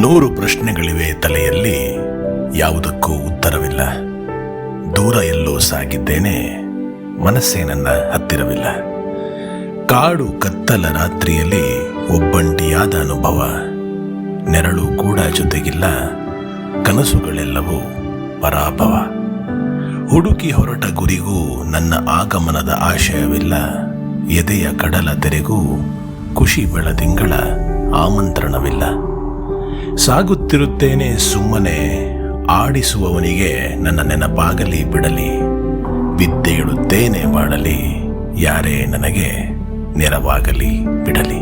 100 ಪ್ರಶ್ನೆಗಳಿವೆ ತಲೆಯಲ್ಲಿ, ಯಾವುದಕ್ಕೂ ಉತ್ತರವಿಲ್ಲ. ದೂರ ಎಲ್ಲೋ ಸಾಗಿದ್ದೇನೆ, ಮನಸ್ಸೇ ನನ್ನ ಹತ್ತಿರವಿಲ್ಲ. ಕಾಡು ಕತ್ತಲ ರಾತ್ರಿಯಲ್ಲಿ ಒಬ್ಬಂಟಿಯಾದ ಅನುಭವ, ನೆರಳು ಕೂಡ ಜೊತೆಗಿಲ್ಲ, ಕನಸುಗಳೆಲ್ಲವೂ ಪರಾಭವ. ಹುಡುಕಿ ಹೊರಟ ಗುರಿಗೂ ನನ್ನ ಆಗಮನದ ಆಶಯವಿಲ್ಲ, ಎದೆಯ ಕಡಲ ತೆರೆಗೂ ಖುಷಿ ಬೆಳದಿಂಗಳ ಆಮಂತ್ರಣವಿಲ್ಲ. ಸಾಗುತ್ತಿರುತ್ತೇನೆ ಸುಮ್ಮನೆ, ಆಡಿಸುವವನಿಗೆ ನನ್ನ ನೆನಪಾಗಲಿ ಬಿಡಲಿ. ಬಿದ್ದೆ ಇಡುತ್ತೇನೆ ಬಾಳಲಿ, ಯಾರೇ ನನಗೆ ನೆರವಾಗಲಿ ಬಿಡಲಿ.